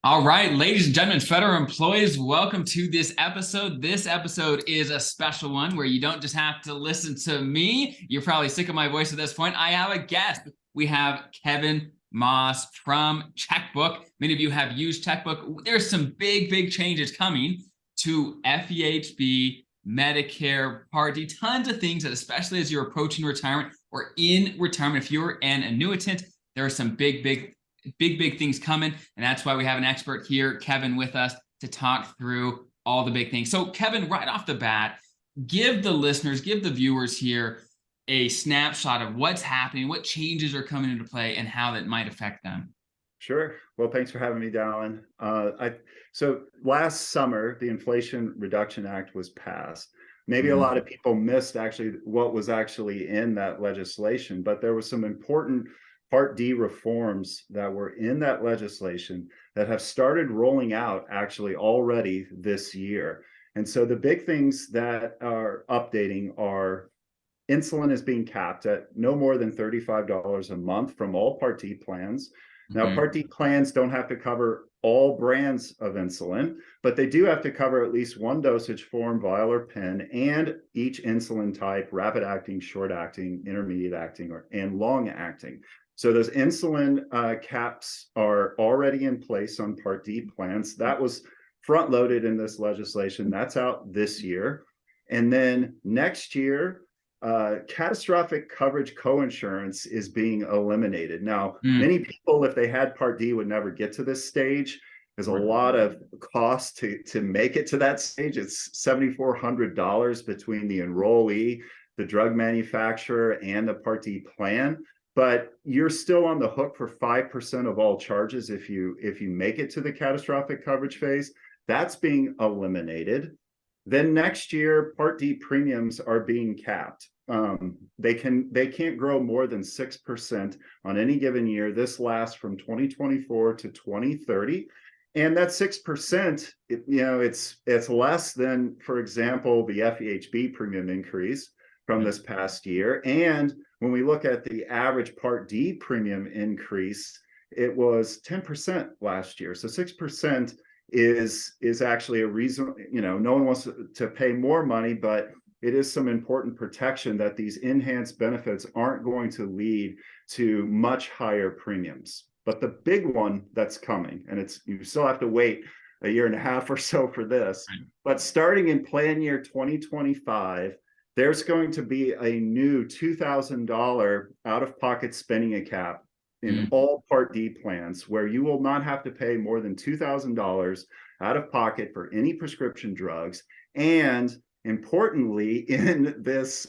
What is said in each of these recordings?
All right, ladies and gentlemen, federal employees, welcome to this episode. This episode is a special one where you don't just have to listen to me. You're probably sick of my voice at this point. I have a guest. We have Kevin Moss from Checkbook. Many of you have used Checkbook. There's some big changes coming to FEHB, Medicare, Part D, tons of things that, especially as you're approaching retirement or in retirement, if you're an annuitant, there are some big things coming, and that's why we have an expert here, Kevin, with us to talk through all the big things. So Kevin, right off the bat, give the listeners, give the viewers here a snapshot of what's happening, what changes are coming into play, and how that might affect them. Sure. Well, thanks for having me, Dallin. So last summer, the Inflation Reduction Act was passed. Maybe a lot of people missed actually what was actually in that legislation, but there was some important Part D reforms that were in that legislation that have started rolling out actually already this year. And so the big things that are updating are insulin is being capped at no more than $35 a month from all Part D plans. Now, Part D plans don't have to cover all brands of insulin, but they do have to cover at least one dosage form, vial or pen, and each insulin type, rapid acting, short acting, intermediate acting, and long acting. So those insulin caps are already in place on Part D plans. That was front loaded in this legislation. That's out this year. And then next year, catastrophic coverage coinsurance is being eliminated. Now, many people, if they had Part D, would never get to this stage. There's a lot of cost to make it to that stage. It's $7,400 between the enrollee, the drug manufacturer, and the Part D plan. But you're still on the hook for 5% of all charges if you make it to the catastrophic coverage phase. That's being eliminated. Then next year, Part D premiums are being capped. They can't grow more than 6% on any given year. This lasts from 2024 to 2030. And that 6%, it's less than, for example, the FEHB premium increase from this past year. And when we look at the average Part D premium increase, it was 10% last year. So 6% is actually a reason, no one wants to pay more money, but it is some important protection that these enhanced benefits aren't going to lead to much higher premiums. But the big one that's coming, and you still have to wait a year and a half or so for this, but starting in plan year 2025, there's going to be a new $2,000 out-of-pocket spending cap in all Part D plans, where you will not have to pay more than $2,000 out of pocket for any prescription drugs. And importantly, in this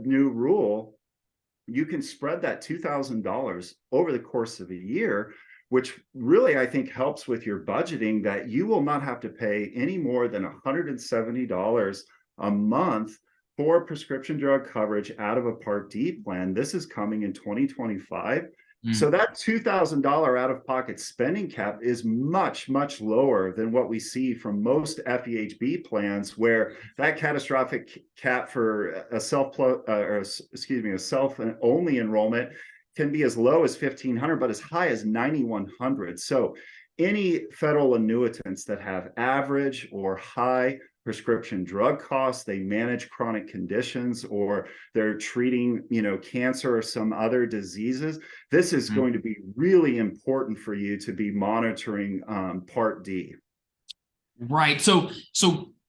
new rule, you can spread that $2,000 over the course of a year, which really, I think, helps with your budgeting, that you will not have to pay any more than $170 a month for prescription drug coverage out of a Part D plan. This is coming in 2025. So that $2,000 out-of-pocket spending cap is much lower than what we see from most FEHB plans, where that catastrophic cap for a self-only enrollment can be as low as $1,500, but as high as $9,100. So any federal annuitants that have average or high prescription drug costs, they manage chronic conditions, or they're treating, cancer or some other diseases, this is going to be really important for you to be monitoring Part D. Right. So,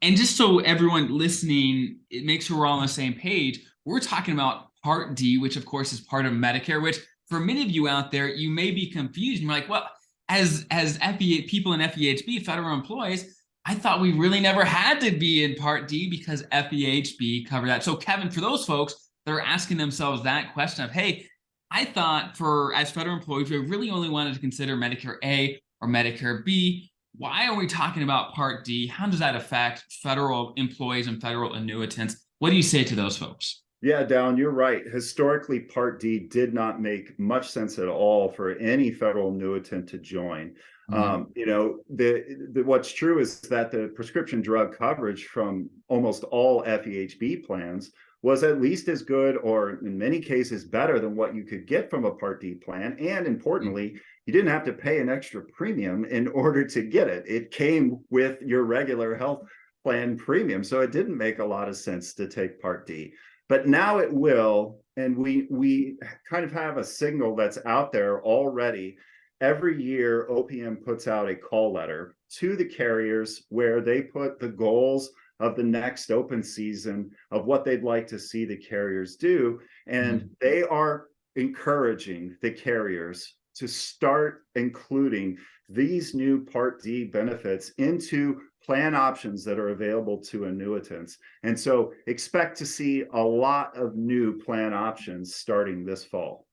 and just so everyone listening, it makes sure we're all on the same page. We're talking about Part D, which of course is part of Medicare, which for many of you out there, you may be confused. You're like, well, as people in FEHB, federal employees, I thought we really never had to be in Part D because FEHB covered that. So Kevin, for those folks that are asking themselves that question of, hey, I thought as federal employees, we really only wanted to consider Medicare A or Medicare B. Why are we talking about Part D? How does that affect federal employees and federal annuitants? What do you say to those folks? Yeah, Dallin, you're right. Historically, Part D did not make much sense at all for any federal annuitant to join. What's true is that the prescription drug coverage from almost all FEHB plans was at least as good, or in many cases better than what you could get from a Part D plan. And importantly, you didn't have to pay an extra premium in order to get it. It came with your regular health plan premium. So it didn't make a lot of sense to take Part D. But now it will. And we kind of have a signal that's out there already. Every year, OPM puts out a call letter to the carriers where they put the goals of the next open season of what they'd like to see the carriers do. And they are encouraging the carriers to start including these new Part D benefits into plan options that are available to annuitants. And so expect to see a lot of new plan options starting this fall.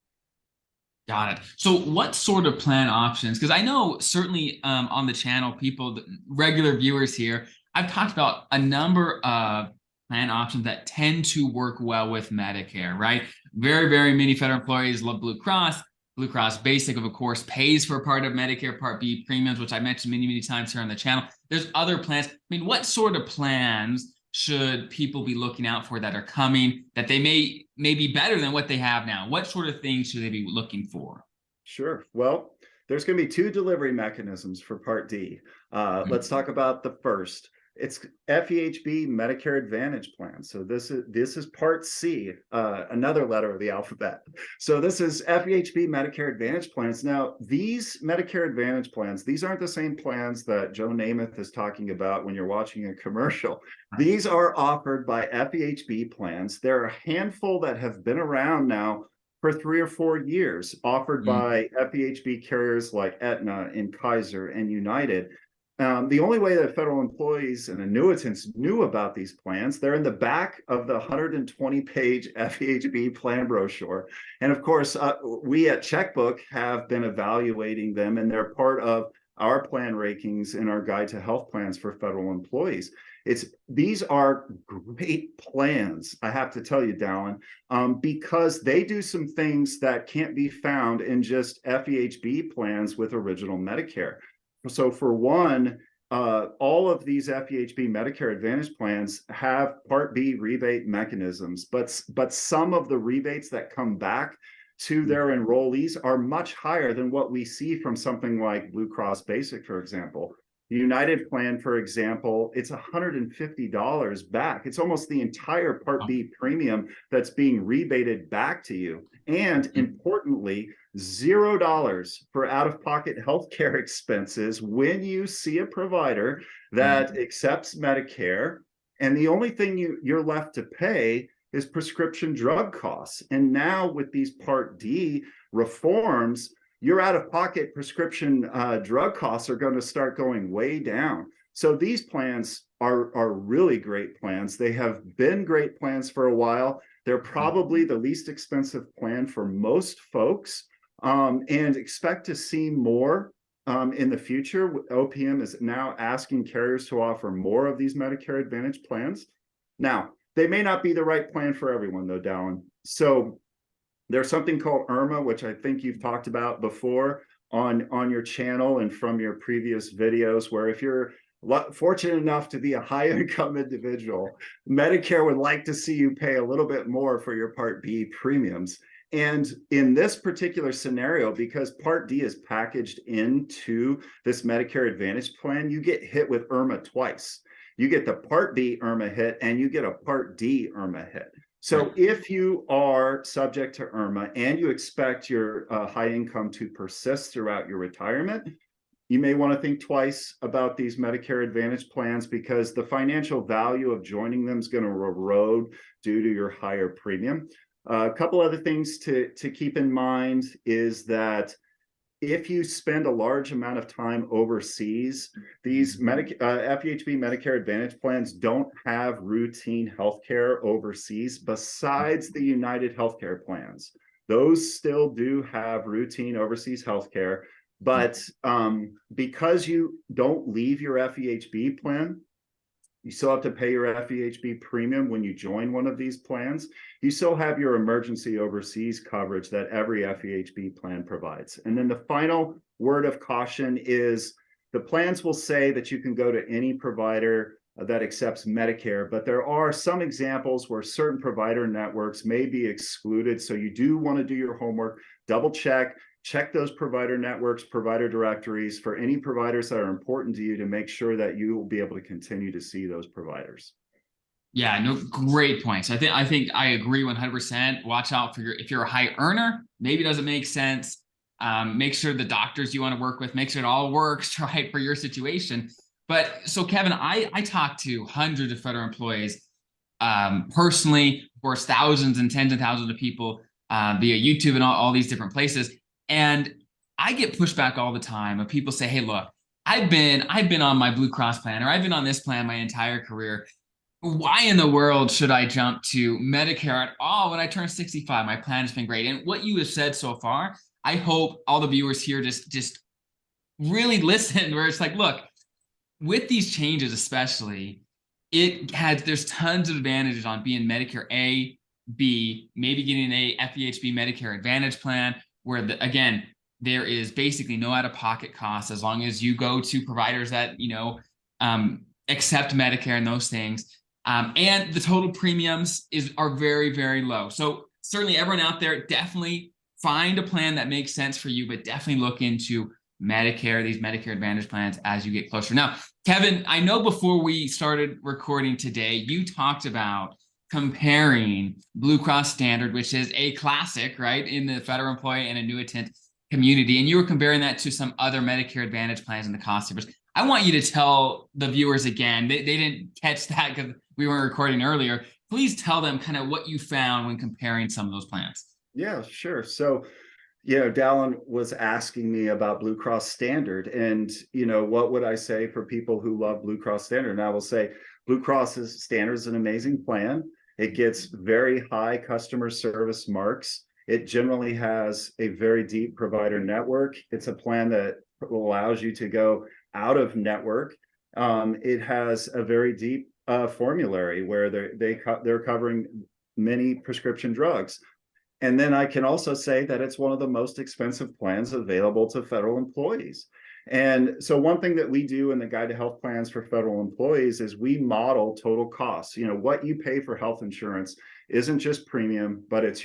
Got it. So what sort of plan options? Because I know certainly on the channel, people, regular viewers here, I've talked about a number of plan options that tend to work well with Medicare, right? Very, very many federal employees love Blue Cross. Blue Cross Basic, of course, pays for part of Medicare Part B premiums, which I mentioned many, many times here on the channel. There's other plans. I mean, what sort of plans should people be looking out for that are coming that they may be better than what they have now? What sort of things should they be looking for? Sure. Well, there's going to be two delivery mechanisms for Part D. Let's talk about the first. It's FEHB Medicare Advantage plan. So this is Part C, another letter of the alphabet. So this is FEHB Medicare Advantage plans. Now, these Medicare Advantage plans, these aren't the same plans that Joe Namath is talking about when you're watching a commercial. These are offered by FEHB plans. There are a handful that have been around now for 3 or 4 years, offered by FEHB carriers like Aetna and Kaiser and United. The only way that federal employees and annuitants knew about these plans, they're in the back of the 120-page FEHB plan brochure. And of course, we at Checkbook have been evaluating them, and they're part of our plan rankings in our guide to health plans for federal employees. These are great plans, I have to tell you, Dallin, because they do some things that can't be found in just FEHB plans with original Medicare. So for one, all of these FEHB Medicare Advantage plans have Part B rebate mechanisms, but some of the rebates that come back to their enrollees are much higher than what we see from something like Blue Cross Basic, for example. The United plan, for example, it's $150 back. It's almost the entire Part B premium that's being rebated back to you. And importantly, $0 for out-of-pocket healthcare expenses when you see a provider that accepts Medicare. And the only thing you're left to pay is prescription drug costs. And now with these Part D reforms, your out-of-pocket prescription drug costs are going to start going way down. So these plans are really great plans. They have been great plans for a while. They're probably the least expensive plan for most folks, and expect to see more in the future. OPM is now asking carriers to offer more of these Medicare Advantage plans. Now, they may not be the right plan for everyone, though, Dallin. So there's something called IRMA, which I think you've talked about before on your channel and from your previous videos, where if you're fortunate enough to be a high-income individual, Medicare would like to see you pay a little bit more for your Part B premiums. And in this particular scenario, because Part D is packaged into this Medicare Advantage plan, you get hit with IRMA twice. You get the Part B IRMA hit, and you get a Part D IRMA hit. So if you are subject to IRMA and you expect your high income to persist throughout your retirement, you may want to think twice about these Medicare Advantage plans, because the financial value of joining them is going to erode due to your higher premium. A couple other things to keep in mind is that if you spend a large amount of time overseas, these FEHB Medicare Advantage plans don't have routine healthcare overseas besides the United healthcare plans. Those still do have routine overseas healthcare, but because you don't leave your FEHB plan, you still have to pay your FEHB premium when you join one of these plans. You still have your emergency overseas coverage that every FEHB plan provides. And then the final word of caution is the plans will say that you can go to any provider that accepts Medicare, but there are some examples where certain provider networks may be excluded. So you do want to do your homework, double check those provider networks, provider directories for any providers that are important to you to make sure that you will be able to continue to see those providers. Yeah, no, great points. I think I agree 100%. Watch out for if you're a high earner, maybe it doesn't make sense. Make sure the doctors you want to work with, make sure it all works right for your situation. But so Kevin, I talk to hundreds of federal employees personally, of course, thousands and tens of thousands of people via YouTube and all these different places. And I get pushback all the time of people say, hey, look, I've been on my Blue Cross plan, or I've been on this plan my entire career. Why in the world should I jump to Medicare at all when I turn 65? My plan has been great. And what you have said so far, I hope all the viewers here just really listen, where it's like, look, with these changes, especially, there's tons of advantages on being Medicare A, B, maybe getting a FEHB Medicare Advantage plan, where again, there is basically no out-of-pocket costs as long as you go to providers that accept Medicare and those things. And the total premiums are very, very low. So certainly everyone out there, definitely find a plan that makes sense for you, but definitely look into Medicare, these Medicare Advantage plans as you get closer. Now, Kevin, I know before we started recording today, you talked about comparing Blue Cross Standard, which is a classic, right, in the federal employee and annuitant community. And you were comparing that to some other Medicare Advantage plans and the cost savers. I want you to tell the viewers again, they didn't catch that because we weren't recording earlier. Please tell them kind of what you found when comparing some of those plans. Yeah, sure. So, Dallin was asking me about Blue Cross Standard, and, what would I say for people who love Blue Cross Standard? And I will say Blue Cross Standard is an amazing plan. It gets very high customer service marks. It generally has a very deep provider network. It's a plan that allows you to go out of network. It has a very deep formulary where they're covering many prescription drugs. And then I can also say that it's one of the most expensive plans available to federal employees. And so one thing that we do in the Guide to Health Plans for federal employees is we model total costs. What you pay for health insurance isn't just premium, but it's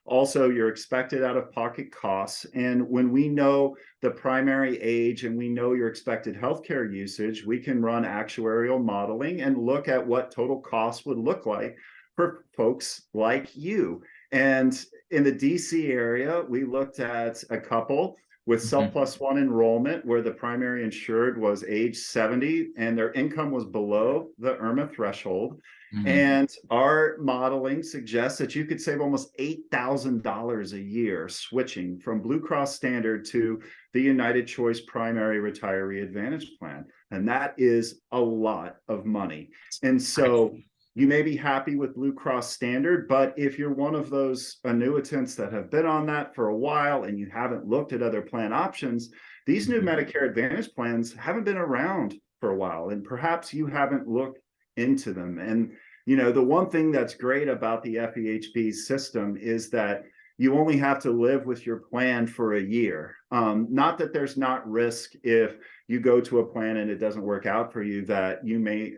also your expected out-of-pocket costs. And when we know the primary age and we know your expected healthcare usage, we can run actuarial modeling and look at what total costs would look like for folks like you. And in the DC area, we looked at a couple with self+1 enrollment where the primary insured was age 70 and their income was below the IRMAA threshold. And our modeling suggests that you could save almost $8,000 a year switching from Blue Cross Standard to the United Choice Primary Retiree Advantage Plan. And that is a lot of money. And so you may be happy with Blue Cross Standard, but if you're one of those annuitants that have been on that for a while and you haven't looked at other plan options, these new Medicare Advantage plans haven't been around for a while, and perhaps you haven't looked into them. And, the one thing that's great about the FEHB system is that you only have to live with your plan for a year. Not that there's not risk if you go to a plan and it doesn't work out for you, that you may,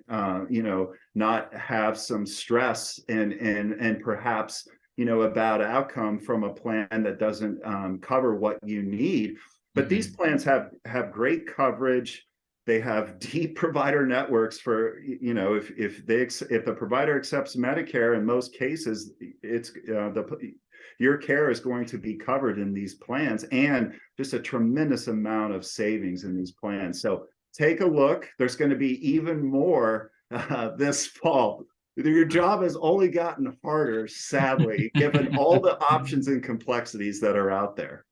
not have some stress and perhaps, a bad outcome from a plan that doesn't cover what you need. But these plans have great coverage. They have deep provider networks for, if the provider accepts Medicare, in most cases, it's your care is going to be covered in these plans, and just a tremendous amount of savings in these plans. So take a look. There's going to be even more this fall. Your job has only gotten harder, sadly, given all the options and complexities that are out there.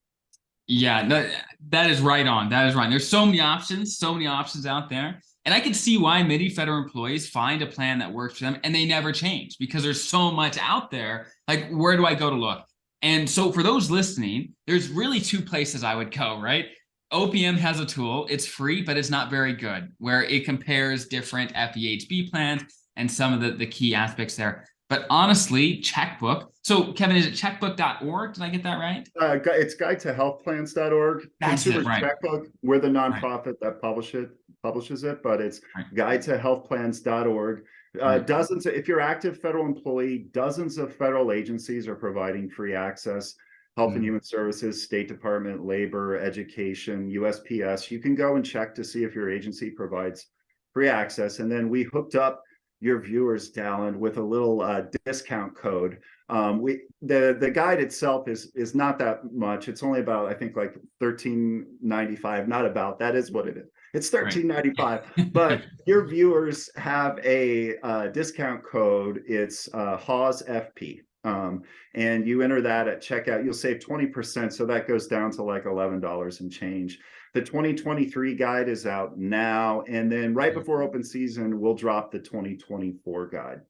Yeah, that is right on. That is right. There's so many options out there. And I can see why many federal employees find a plan that works for them and they never change because there's so much out there. Like, where do I go to look? And so for those listening, there's really two places I would go, right? OPM has a tool. It's free, but it's not very good, where it compares different FEHB plans and some of the key aspects there. But honestly, Checkbook. So Kevin, is it checkbook.org? Did I get that right? It's guide to healthplans.org. That's Consumers it, right. Checkbook. We're the nonprofit that publishes publishes it, but it's Right. guidetohealthplans.org. Right. Dozens, if you're active federal employee, dozens of federal agencies are providing free access. Health and Human Services, State Department, Labor, Education, USPS. You can go and check to see if your agency provides free access. And then we hooked up your viewers, Dallin, with a little discount code. The guide itself is not that much. It's only about, I think, like $13.95. Not about, that is what it is. It's $13.95. Right. But your viewers have a discount code. It's HAWS FP. And you enter that at checkout, you'll save 20%. So that goes down to like $11 and change. The 2023 guide is out now. And then right before open season, we'll drop the 2024 guide.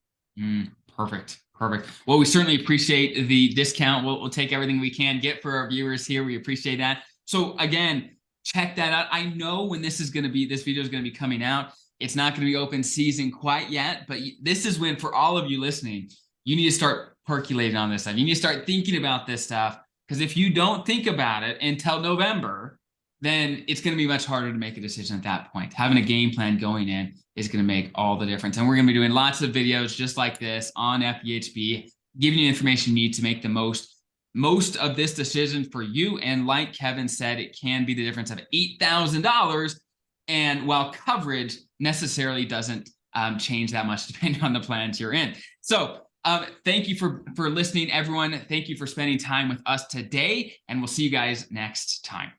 Perfect. Perfect. Well, we certainly appreciate the discount. We'll take everything we can get for our viewers here. We appreciate that. So again, check that out. I know when this video is going to be coming out, it's not going to be open season quite yet, but this is when, for all of you listening, you need to start percolating on this stuff. You need to start thinking about this stuff, because if you don't think about it until November, then it's going to be much harder to make a decision at that point. Having a game plan going in is going to make all the difference. And we're going to be doing lots of videos just like this on FEHB, giving you information you need to make the most of this decision for you. And like Kevin said, it can be the difference of $8,000. And while coverage necessarily doesn't change that much depending on the plans you're in. So thank you for listening, everyone. Thank you for spending time with us today, and we'll see you guys next time.